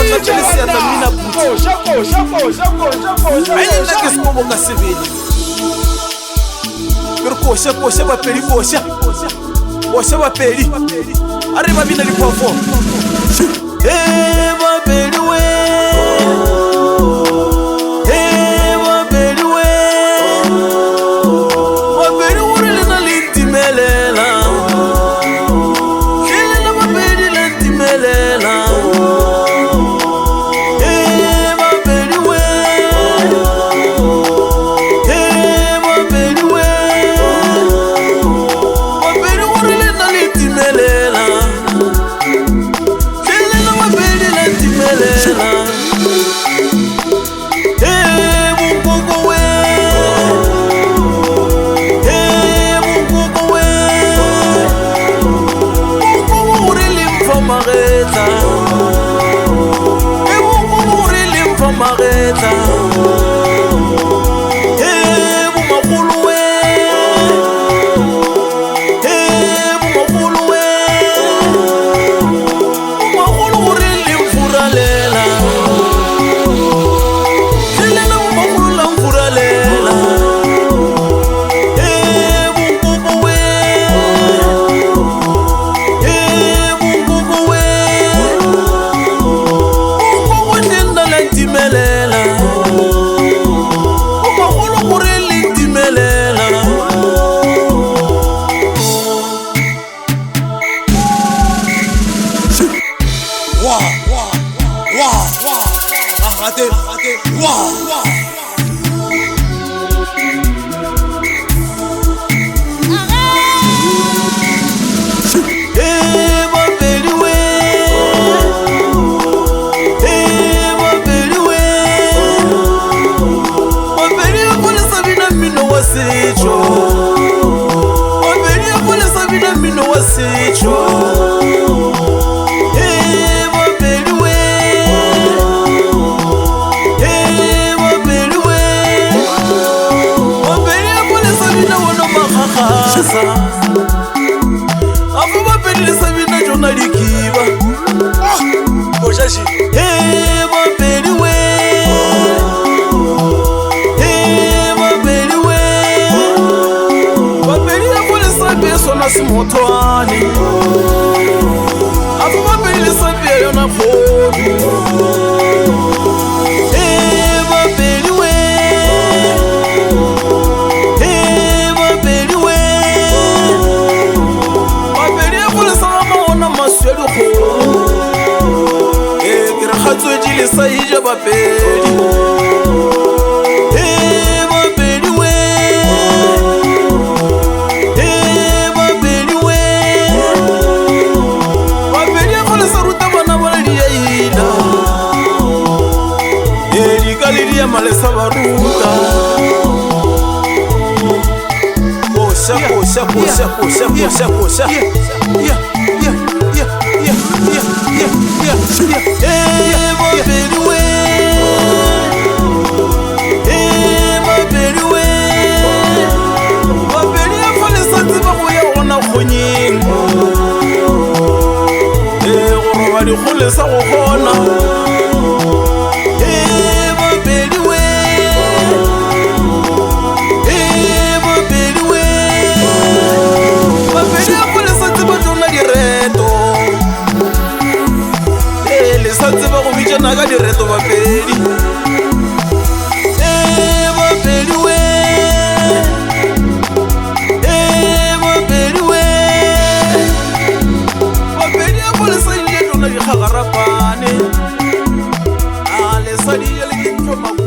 ngapele seatla mmina puti a e nna ke sekobo ka sebele ke re koša bapedi koša bapedi a re ba bina diphofo bapedi we Simotwani afu bapeli sabia yona khodu bapeli we bapeli afole sa maona maswelu khodu ke re khatswedi le sa hija bapeli malesa baruta koša bapedi a falesa tseba go ya gona kgonyeng go roba dikgolesa go kgona naga direto bapedi bapedi we bapedi a polesa ile tona di khagarapane a le sa di le ke ntho